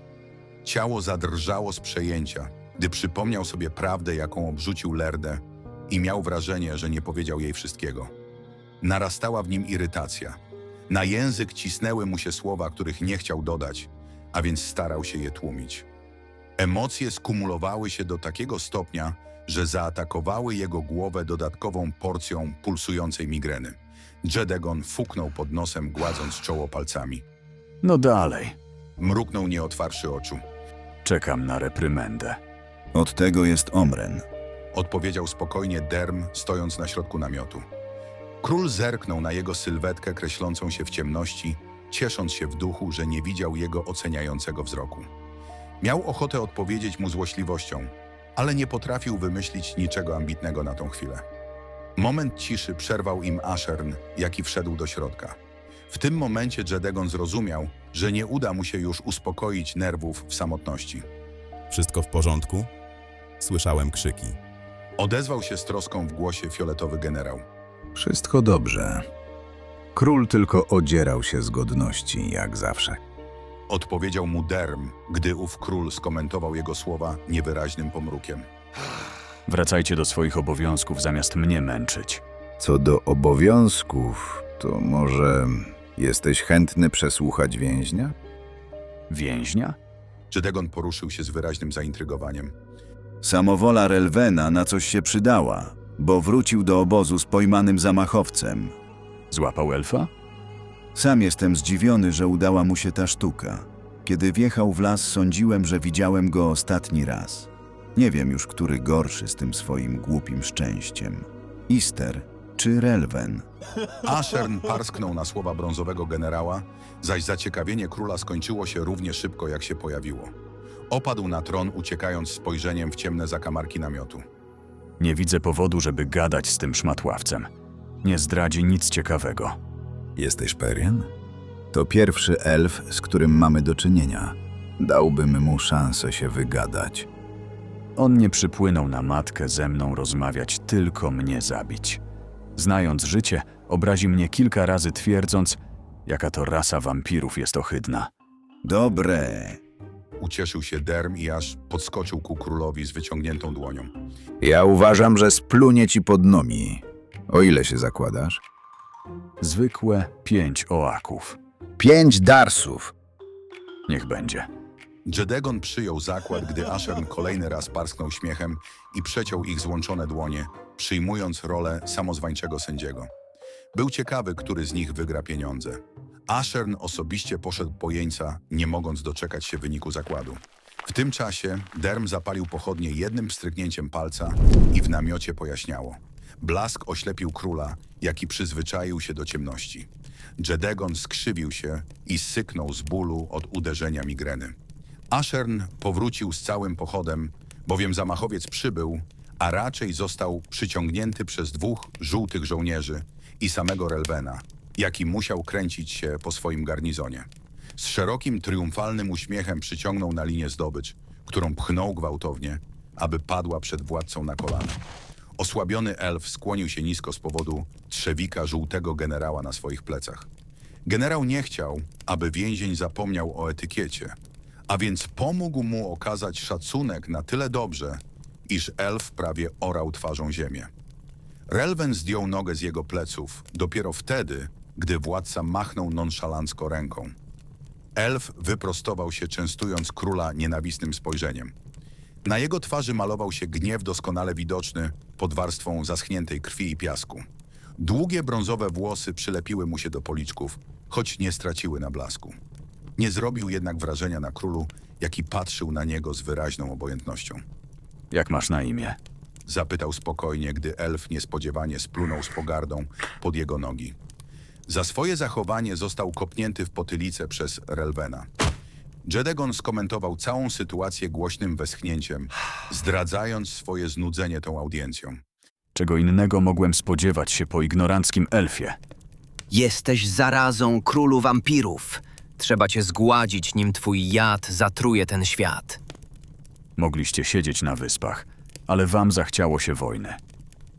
Ciało zadrżało z przejęcia, gdy przypomniał sobie prawdę, jaką obrzucił Lerdę i miał wrażenie, że nie powiedział jej wszystkiego. Narastała w nim irytacja. Na język cisnęły mu się słowa, których nie chciał dodać, a więc starał się je tłumić. Emocje skumulowały się do takiego stopnia, że zaatakowały jego głowę dodatkową porcją pulsującej migreny. Jedegon fuknął pod nosem, gładząc czoło palcami. No dalej. Mruknął, nie otwarszy oczu. Czekam na reprymendę. Od tego jest Omren. Odpowiedział spokojnie Derm, stojąc na środku namiotu. Król zerknął na jego sylwetkę kreślącą się w ciemności, ciesząc się w duchu, że nie widział jego oceniającego wzroku. Miał ochotę odpowiedzieć mu złośliwością, ale nie potrafił wymyślić niczego ambitnego na tą chwilę. Moment ciszy przerwał im Ashern, jaki wszedł do środka. W tym momencie Jedegon zrozumiał, że nie uda mu się już uspokoić nerwów w samotności. Wszystko w porządku? Słyszałem krzyki. Odezwał się z troską w głosie fioletowy generał. Wszystko dobrze. Król tylko odzierał się z godności, jak zawsze. Odpowiedział mu Derm, gdy ów król skomentował jego słowa niewyraźnym pomrukiem. Wracajcie do swoich obowiązków zamiast mnie męczyć. Co do obowiązków, to może jesteś chętny przesłuchać więźnia? Więźnia? Jedegon poruszył się z wyraźnym zaintrygowaniem. Samowola Relwena na coś się przydała, bo wrócił do obozu z pojmanym zamachowcem. Złapał elfa? Sam jestem zdziwiony, że udała mu się ta sztuka. Kiedy wjechał w las, sądziłem, że widziałem go ostatni raz. Nie wiem już, który gorszy z tym swoim głupim szczęściem. Ister czy Relwen? Ashern parsknął na słowa brązowego generała, zaś zaciekawienie króla skończyło się równie szybko, jak się pojawiło. Opadł na tron, uciekając spojrzeniem w ciemne zakamarki namiotu. Nie widzę powodu, żeby gadać z tym szmatławcem. Nie zdradzi nic ciekawego. Jesteś pewien? To pierwszy elf, z którym mamy do czynienia. Dałbym mu szansę się wygadać. On nie przypłynął na matkę ze mną rozmawiać, tylko mnie zabić. Znając życie, obrazi mnie kilka razy twierdząc, jaka to rasa wampirów jest ohydna. Dobre. Ucieszył się Derm i aż podskoczył ku królowi z wyciągniętą dłonią. Ja uważam, że splunie ci pod nogi. O ile się zakładasz? Zwykłe 5 oaków. 5 darsów. Niech będzie. Jedegon przyjął zakład, gdy Ashern kolejny raz parsknął śmiechem i przeciął ich złączone dłonie, przyjmując rolę samozwańczego sędziego. Był ciekawy, który z nich wygra pieniądze. Ashern osobiście poszedł po jeńca, nie mogąc doczekać się wyniku zakładu. W tym czasie Derm zapalił pochodnie jednym pstryknięciem palca i w namiocie pojaśniało. Blask oślepił króla, jaki przyzwyczaił się do ciemności. Jedegon skrzywił się i syknął z bólu od uderzenia migreny. Ashern powrócił z całym pochodem, bowiem zamachowiec przybył, a raczej został przyciągnięty przez 2 żółtych żołnierzy i samego Relwena, jaki musiał kręcić się po swoim garnizonie. Z szerokim, triumfalnym uśmiechem przyciągnął na linię zdobycz, którą pchnął gwałtownie, aby padła przed władcą na kolana. Osłabiony elf skłonił się nisko z powodu trzewika żółtego generała na swoich plecach. Generał nie chciał, aby więzień zapomniał o etykiecie, a więc pomógł mu okazać szacunek na tyle dobrze, iż elf prawie orał twarzą ziemię. Relwen zdjął nogę z jego pleców dopiero wtedy, gdy władca machnął nonszalancko ręką. Elf wyprostował się, częstując króla nienawistnym spojrzeniem. Na jego twarzy malował się gniew doskonale widoczny pod warstwą zaschniętej krwi i piasku. Długie brązowe włosy przylepiły mu się do policzków, choć nie straciły na blasku. Nie zrobił jednak wrażenia na królu, jaki patrzył na niego z wyraźną obojętnością. Jak masz na imię? Zapytał spokojnie, gdy elf niespodziewanie splunął z pogardą pod jego nogi. Za swoje zachowanie został kopnięty w potylicę przez Relwena. Jedegon skomentował całą sytuację głośnym westchnięciem, zdradzając swoje znudzenie tą audiencją. Czego innego mogłem spodziewać się po ignoranckim elfie? Jesteś zarazą, królu wampirów. Trzeba cię zgładzić, nim twój jad zatruje ten świat. Mogliście siedzieć na wyspach, ale wam zachciało się wojny.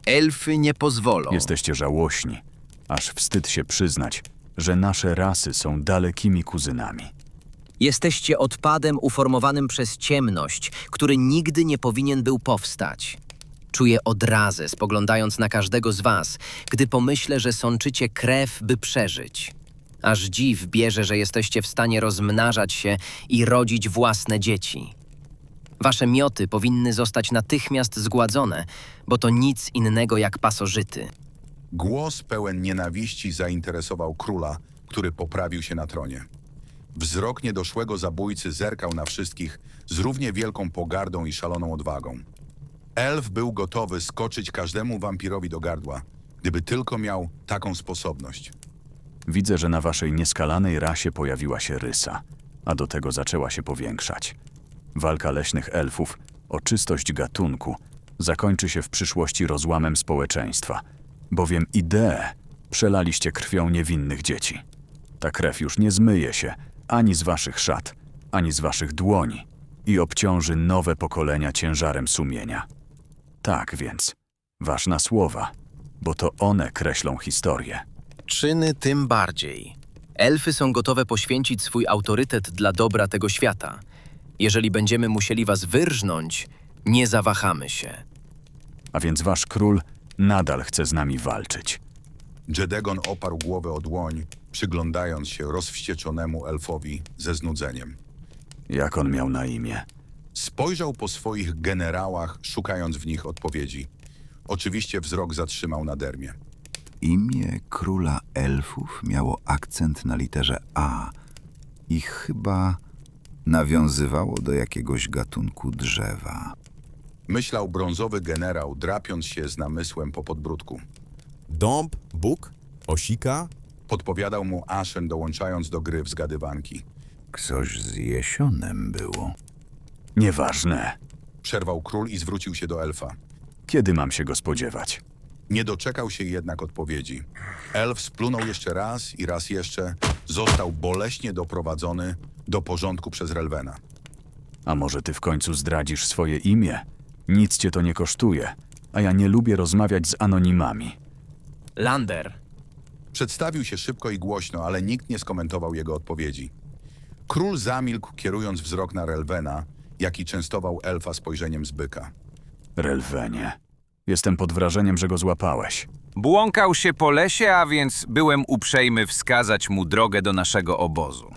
Elfy nie pozwolą. Jesteście żałośni, aż wstyd się przyznać, że nasze rasy są dalekimi kuzynami. Jesteście odpadem uformowanym przez ciemność, który nigdy nie powinien był powstać. Czuję odrazę, spoglądając na każdego z was, gdy pomyślę, że sączycie krew, by przeżyć. Aż dziw bierze, że jesteście w stanie rozmnażać się i rodzić własne dzieci. Wasze mioty powinny zostać natychmiast zgładzone, bo to nic innego jak pasożyty. Głos pełen nienawiści zainteresował króla, który poprawił się na tronie. Wzrok niedoszłego zabójcy zerkał na wszystkich z równie wielką pogardą i szaloną odwagą. Elf był gotowy skoczyć każdemu wampirowi do gardła, gdyby tylko miał taką sposobność. Widzę, że na waszej nieskalanej rasie pojawiła się rysa, a do tego zaczęła się powiększać. Walka leśnych elfów o czystość gatunku zakończy się w przyszłości rozłamem społeczeństwa, bowiem ideę przelaliście krwią niewinnych dzieci. Ta krew już nie zmyje się ani z waszych szat, ani z waszych dłoni i obciąży nowe pokolenia ciężarem sumienia. Tak więc, ważne słowa, bo to one kreślą historię. Czyny tym bardziej. Elfy są gotowe poświęcić swój autorytet dla dobra tego świata. Jeżeli będziemy musieli was wyrżnąć, nie zawahamy się. A więc wasz król nadal chce z nami walczyć. Jedegon oparł głowę o dłoń, przyglądając się rozwścieczonemu elfowi ze znudzeniem. Jak on miał na imię? Spojrzał po swoich generałach, szukając w nich odpowiedzi. Oczywiście wzrok zatrzymał na Dermie. Imię króla elfów miało akcent na literze A i chyba nawiązywało do jakiegoś gatunku drzewa. Myślał brązowy generał, drapiąc się z namysłem po podbródku. Dąb, bóg, osika? Podpowiadał mu Ashen, dołączając do gry w zgadywanki. Coś z jesionem było. Nieważne. Przerwał król i zwrócił się do elfa. Kiedy mam się go spodziewać? Nie doczekał się jednak odpowiedzi. Elf splunął jeszcze raz i raz jeszcze, został boleśnie doprowadzony do porządku przez Relvena. A może ty w końcu zdradzisz swoje imię? Nic cię to nie kosztuje, a ja nie lubię rozmawiać z anonimami. Lander. Przedstawił się szybko i głośno, ale nikt nie skomentował jego odpowiedzi. Król zamilkł, kierując wzrok na Relvena, jaki częstował elfa spojrzeniem z byka. Relvenie, jestem pod wrażeniem, że go złapałeś. Błąkał się po lesie, a więc byłem uprzejmy wskazać mu drogę do naszego obozu.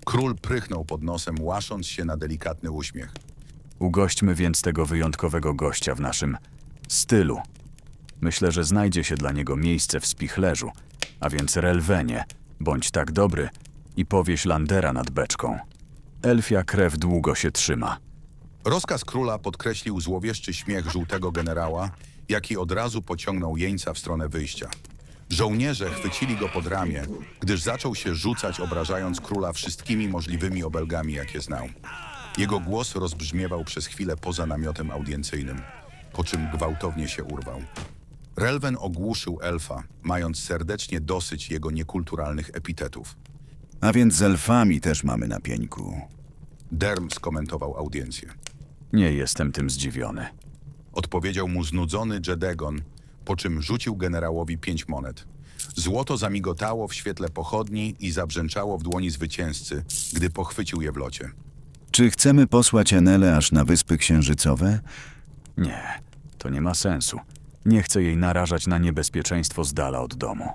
Król prychnął pod nosem, łasząc się na delikatny uśmiech. Ugośćmy więc tego wyjątkowego gościa w naszym stylu. Myślę, że znajdzie się dla niego miejsce w spichlerzu, a więc Relvenie, bądź tak dobry i powieś Landera nad beczką. Elfia krew długo się trzyma. Rozkaz króla podkreślił złowieszczy śmiech żółtego generała, jaki od razu pociągnął jeńca w stronę wyjścia. Żołnierze chwycili go pod ramię, gdyż zaczął się rzucać, obrażając króla wszystkimi możliwymi obelgami, jakie znał. Jego głos rozbrzmiewał przez chwilę poza namiotem audiencjnym, po czym gwałtownie się urwał. Relven ogłuszył elfa, mając serdecznie dosyć jego niekulturalnych epitetów. A więc z elfami też mamy na pieńku. Derm skomentował audiencję. Nie jestem tym zdziwiony. Odpowiedział mu znudzony Jedegon, po czym rzucił generałowi 5 monet. Złoto zamigotało w świetle pochodni i zabrzęczało w dłoni zwycięzcy, gdy pochwycił je w locie. Czy chcemy posłać Enelę aż na Wyspy Księżycowe? Nie, to nie ma sensu. Nie chcę jej narażać na niebezpieczeństwo z dala od domu.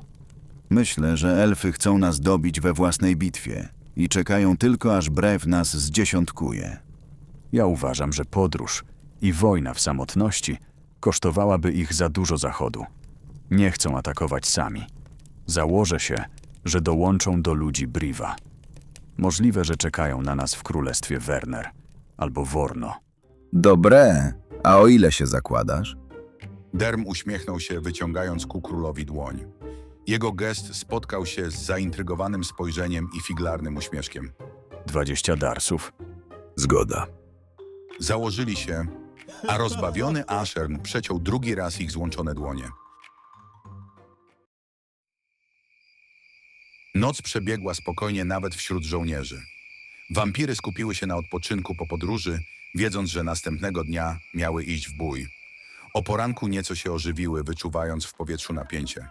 Myślę, że elfy chcą nas dobić we własnej bitwie i czekają tylko, aż brew nas zdziesiątkuje. Ja uważam, że podróż i wojna w samotności kosztowałaby ich za dużo zachodu. Nie chcą atakować sami. Założę się, że dołączą do ludzi Briva. Możliwe, że czekają na nas w królestwie Werner albo Worno. Dobre, a o ile się zakładasz? Derm uśmiechnął się, wyciągając ku królowi dłoń. Jego gest spotkał się z zaintrygowanym spojrzeniem i figlarnym uśmieszkiem. 20 darsów. Zgoda. Założyli się, a rozbawiony Ashern przeciął drugi raz ich złączone dłonie. Noc przebiegła spokojnie nawet wśród żołnierzy. Wampiry skupiły się na odpoczynku po podróży, wiedząc, że następnego dnia miały iść w bój. O poranku nieco się ożywiły, wyczuwając w powietrzu napięcie.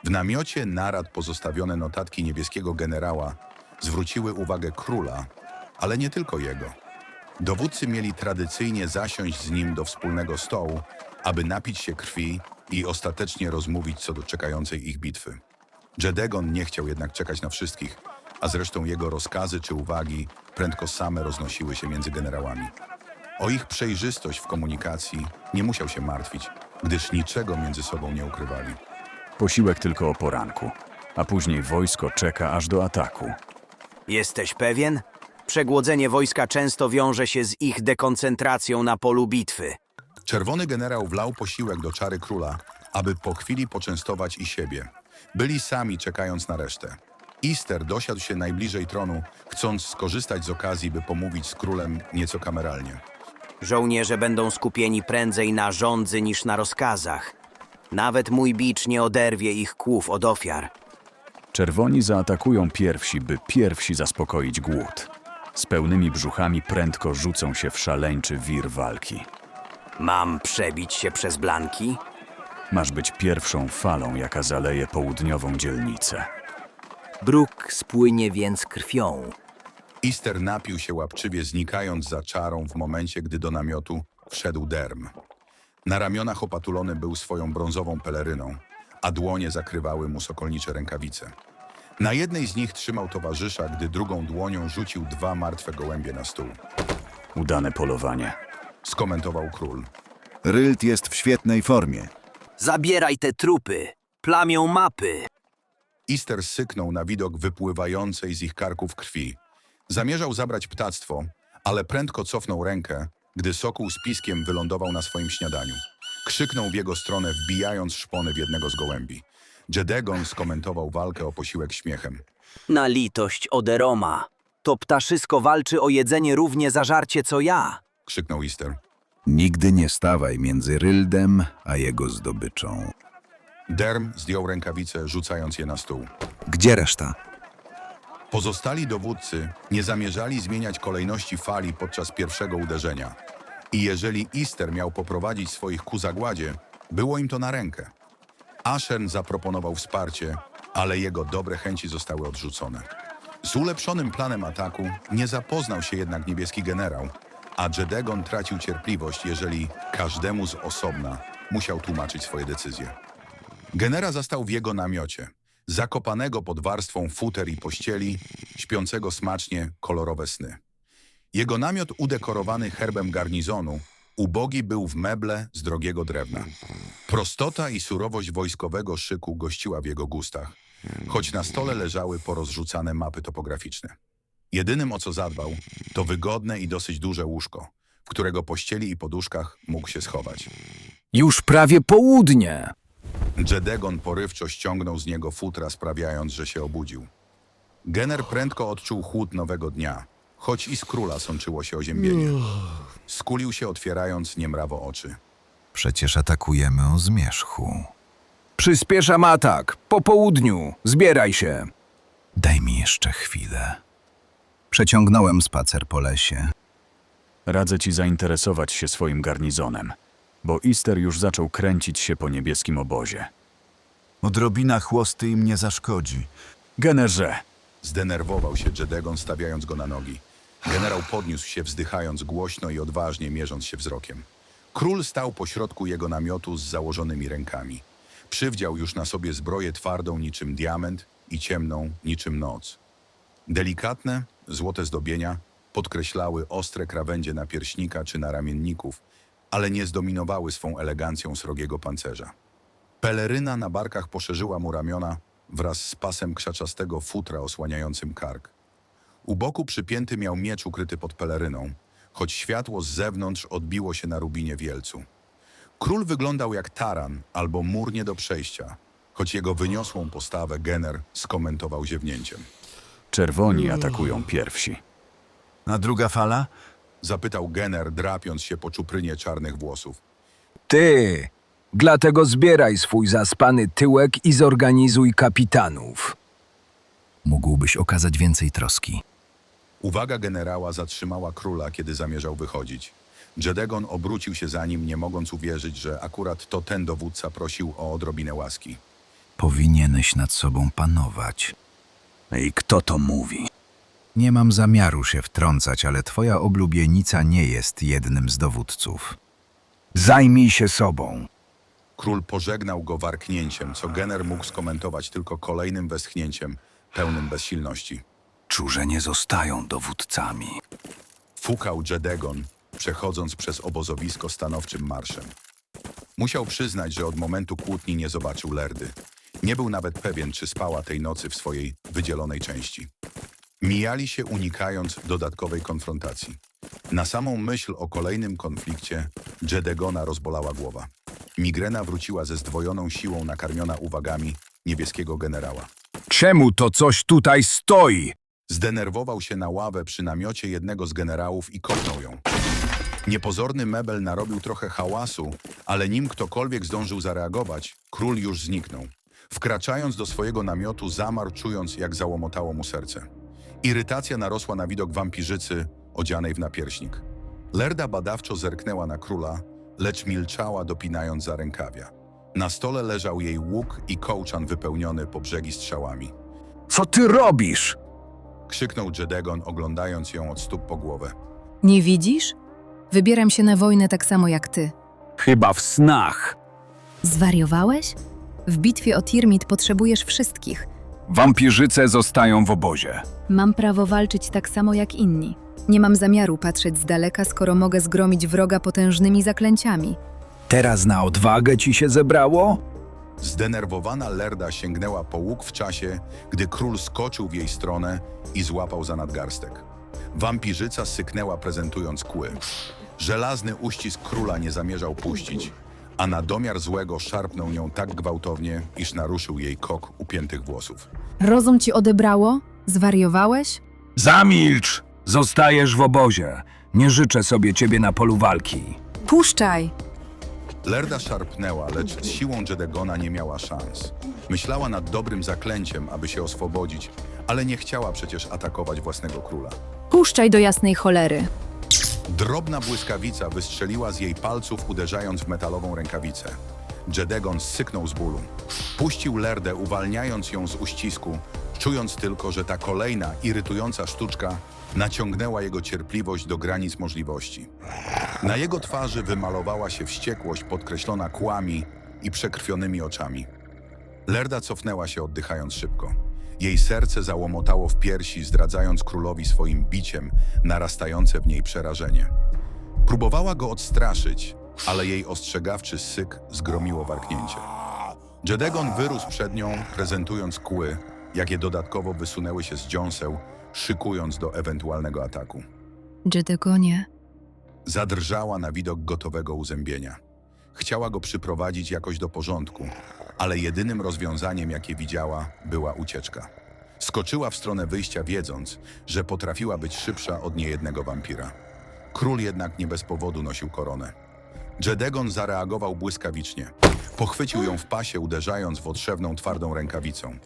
W namiocie narad pozostawione notatki niebieskiego generała zwróciły uwagę króla, ale nie tylko jego. Dowódcy mieli tradycyjnie zasiąść z nim do wspólnego stołu, aby napić się krwi i ostatecznie rozmówić co do czekającej ich bitwy. Jedegon nie chciał jednak czekać na wszystkich, a zresztą jego rozkazy czy uwagi prędko same roznosiły się między generałami. O ich przejrzystość w komunikacji nie musiał się martwić, gdyż niczego między sobą nie ukrywali. Posiłek tylko o poranku, a później wojsko czeka aż do ataku. Jesteś pewien? Przegłodzenie wojska często wiąże się z ich dekoncentracją na polu bitwy. Czerwony generał wlał posiłek do czary króla, aby po chwili poczęstować i siebie. Byli sami, czekając na resztę. Ister dosiadł się najbliżej tronu, chcąc skorzystać z okazji, by pomówić z królem nieco kameralnie. Żołnierze będą skupieni prędzej na żądzy niż na rozkazach. Nawet mój bicz nie oderwie ich kłów od ofiar. Czerwoni zaatakują pierwsi, by pierwsi zaspokoić głód. Z pełnymi brzuchami prędko rzucą się w szaleńczy wir walki. Mam przebić się przez blanki? Masz być pierwszą falą, jaka zaleje południową dzielnicę. Bruk spłynie więc krwią. Ister napił się łapczywie, znikając za czarą w momencie, gdy do namiotu wszedł Derm. Na ramionach opatulony był swoją brązową peleryną, a dłonie zakrywały mu sokolnicze rękawice. Na jednej z nich trzymał towarzysza, gdy drugą dłonią rzucił 2 martwe gołębie na stół. Udane polowanie. Skomentował król. Rylt jest w świetnej formie. Zabieraj te trupy! Plamią mapy! Ister syknął na widok wypływającej z ich karków krwi. Zamierzał zabrać ptactwo, ale prędko cofnął rękę, gdy sokół z piskiem wylądował na swoim śniadaniu. Krzyknął w jego stronę, wbijając szpony w jednego z gołębi. Jedegon skomentował walkę o posiłek śmiechem. Na litość Oderoma! To ptaszysko walczy o jedzenie równie zażarcie co ja! Krzyknął Ister. Nigdy nie stawaj między Ryldem a jego zdobyczą. Derm zdjął rękawice, rzucając je na stół. Gdzie reszta? Pozostali dowódcy nie zamierzali zmieniać kolejności fali podczas pierwszego uderzenia. I jeżeli Easter miał poprowadzić swoich ku zagładzie, było im to na rękę. Ashern zaproponował wsparcie, ale jego dobre chęci zostały odrzucone. Z ulepszonym planem ataku nie zapoznał się jednak niebieski generał, a Jedegon tracił cierpliwość, jeżeli każdemu z osobna musiał tłumaczyć swoje decyzje. Genera zastał w jego namiocie, zakopanego pod warstwą futer i pościeli, śpiącego smacznie kolorowe sny. Jego namiot udekorowany herbem garnizonu, ubogi był w meble z drogiego drewna. Prostota i surowość wojskowego szyku gościła w jego gustach, choć na stole leżały porozrzucane mapy topograficzne. Jedynym, o co zadbał, to wygodne i dosyć duże łóżko, w którego pościeli i poduszkach mógł się schować. Już prawie południe. Jedegon porywczo ściągnął z niego futra, sprawiając, że się obudził. Gener prędko odczuł chłód nowego dnia, choć i z króla sączyło się oziębienie. Skulił się, otwierając niemrawo oczy. Przecież atakujemy o zmierzchu. Przyspieszam atak. Po południu. Zbieraj się. Daj mi jeszcze chwilę. Przeciągnąłem spacer po lesie. Radzę ci zainteresować się swoim garnizonem, bo Easter już zaczął kręcić się po niebieskim obozie. Odrobina chłosty im nie zaszkodzi. Generze, Zdenerwował się Jedegon, stawiając go na nogi. Generał podniósł się, wzdychając głośno i odważnie, mierząc się wzrokiem. Król stał pośrodku jego namiotu z założonymi rękami. Przywdział już na sobie zbroję twardą niczym diament i ciemną niczym noc. Delikatne, złote zdobienia podkreślały ostre krawędzie napierśnika czy naramienników, ale nie zdominowały swą elegancją srogiego pancerza. Peleryna na barkach poszerzyła mu ramiona wraz z pasem krzaczastego futra osłaniającym kark. U boku przypięty miał miecz ukryty pod peleryną, choć światło z zewnątrz odbiło się na rubinie wielcu. Król wyglądał jak taran albo mur nie do przejścia, choć jego wyniosłą postawę Gener skomentował ziewnięciem. czerwoni atakują pierwsi. A druga fala? Zapytał Gener, drapiąc się po czuprynie czarnych włosów. Ty. Dlatego zbieraj swój zaspany tyłek i zorganizuj kapitanów. Mógłbyś okazać więcej troski. Uwaga generała zatrzymała króla, kiedy zamierzał wychodzić. Jedegon obrócił się za nim, nie mogąc uwierzyć, że akurat to ten dowódca prosił o odrobinę łaski. Powinieneś nad sobą panować. I kto to mówi? Nie mam zamiaru się wtrącać, ale twoja oblubienica nie jest jednym z dowódców. Zajmij się sobą. Król pożegnał go warknięciem, co Gener mógł skomentować tylko kolejnym westchnięciem, pełnym bezsilności. Czuże nie zostają dowódcami. Fukał Jedegon, przechodząc przez obozowisko stanowczym marszem. Musiał przyznać, że od momentu kłótni nie zobaczył Lerdy. Nie był nawet pewien, czy spała tej nocy w swojej wydzielonej części. Mijali się, unikając dodatkowej konfrontacji. Na samą myśl o kolejnym konflikcie Jedegona rozbolała głowa. Migrena wróciła ze zdwojoną siłą, nakarmiona uwagami niebieskiego generała. Czemu to coś tutaj stoi? Zdenerwował się na ławę przy namiocie jednego z generałów i kopnął ją. Niepozorny mebel narobił trochę hałasu, ale nim ktokolwiek zdążył zareagować, król już zniknął. Wkraczając do swojego namiotu, zamarł, czując, jak załomotało mu serce. Irytacja narosła na widok wampirzycy odzianej w napierśnik. Lerda badawczo zerknęła na króla, lecz milczała, dopinając za rękawia. Na stole leżał jej łuk i kołczan wypełniony po brzegi strzałami. Co ty robisz? Krzyknął Jedegon, oglądając ją od stóp po głowę. Nie widzisz? Wybieram się na wojnę tak samo jak ty. Chyba w snach. Zwariowałeś? W bitwie o Tirmit potrzebujesz wszystkich. Wampirzyce zostają w obozie. Mam prawo walczyć tak samo jak inni. Nie mam zamiaru patrzeć z daleka, skoro mogę zgromić wroga potężnymi zaklęciami. Teraz na odwagę ci się zebrało? Zdenerwowana Lerda sięgnęła po łuk w czasie, gdy król skoczył w jej stronę i złapał za nadgarstek. Wampirzyca syknęła, prezentując kły. Żelazny uścisk króla nie zamierzał puścić, a na domiar złego szarpnął nią tak gwałtownie, iż naruszył jej kok upiętych włosów. Rozum ci odebrało? Zwariowałeś? Zamilcz! Zostajesz w obozie. Nie życzę sobie ciebie na polu walki. Puszczaj! Lerda szarpnęła, lecz z siłą Jedegona nie miała szans. Myślała nad dobrym zaklęciem, aby się oswobodzić, ale nie chciała przecież atakować własnego króla. Puszczaj do jasnej cholery! Drobna błyskawica wystrzeliła z jej palców, uderzając w metalową rękawicę. Jedegon syknął z bólu. Puścił Lerdę, uwalniając ją z uścisku, czując tylko, że ta kolejna, irytująca sztuczka naciągnęła jego cierpliwość do granic możliwości. Na jego twarzy wymalowała się wściekłość podkreślona kłami i przekrwionymi oczami. Lerda cofnęła się, oddychając szybko. Jej serce załomotało w piersi, zdradzając królowi swoim biciem narastające w niej przerażenie. Próbowała go odstraszyć, ale jej ostrzegawczy syk zgromiło warknięcie. Jedegon wyrósł przed nią, prezentując kły, jakie dodatkowo wysunęły się z dziąseł, szykując do ewentualnego ataku. Jedegonie, Zadrżała na widok gotowego uzębienia. Chciała go przyprowadzić jakoś do porządku, ale jedynym rozwiązaniem, jakie widziała, była ucieczka. Skoczyła w stronę wyjścia, wiedząc, że potrafiła być szybsza od niejednego wampira. Król jednak nie bez powodu nosił koronę. Jedegon zareagował błyskawicznie. Pochwycił ją w pasie, uderzając w odszewną, twardą rękawicą.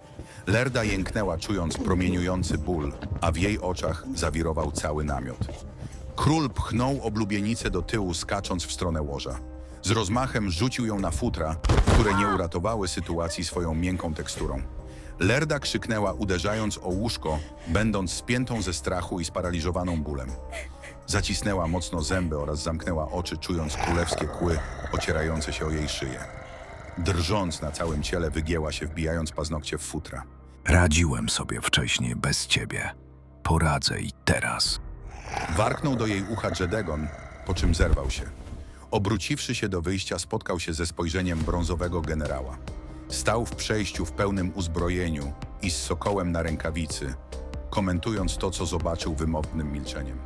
Lerda jęknęła, czując promieniujący ból, a w jej oczach zawirował cały namiot. Król pchnął oblubienicę do tyłu, skacząc w stronę łoża. Z rozmachem rzucił ją na futra, które nie uratowały sytuacji swoją miękką teksturą. Lerda krzyknęła, uderzając o łóżko, będąc spiętą ze strachu i sparaliżowaną bólem. Zacisnęła mocno zęby oraz zamknęła oczy, czując królewskie kły ocierające się o jej szyję. Drżąc na całym ciele, wygięła się, wbijając paznokcie w futra. Radziłem sobie wcześniej bez ciebie. Poradzę i teraz. Warknął do jej ucha Jedegon, po czym zerwał się. Obróciwszy się do wyjścia, spotkał się ze spojrzeniem brązowego generała. Stał w przejściu w pełnym uzbrojeniu i z sokołem na rękawicy, komentując to, co zobaczył wymownym milczeniem.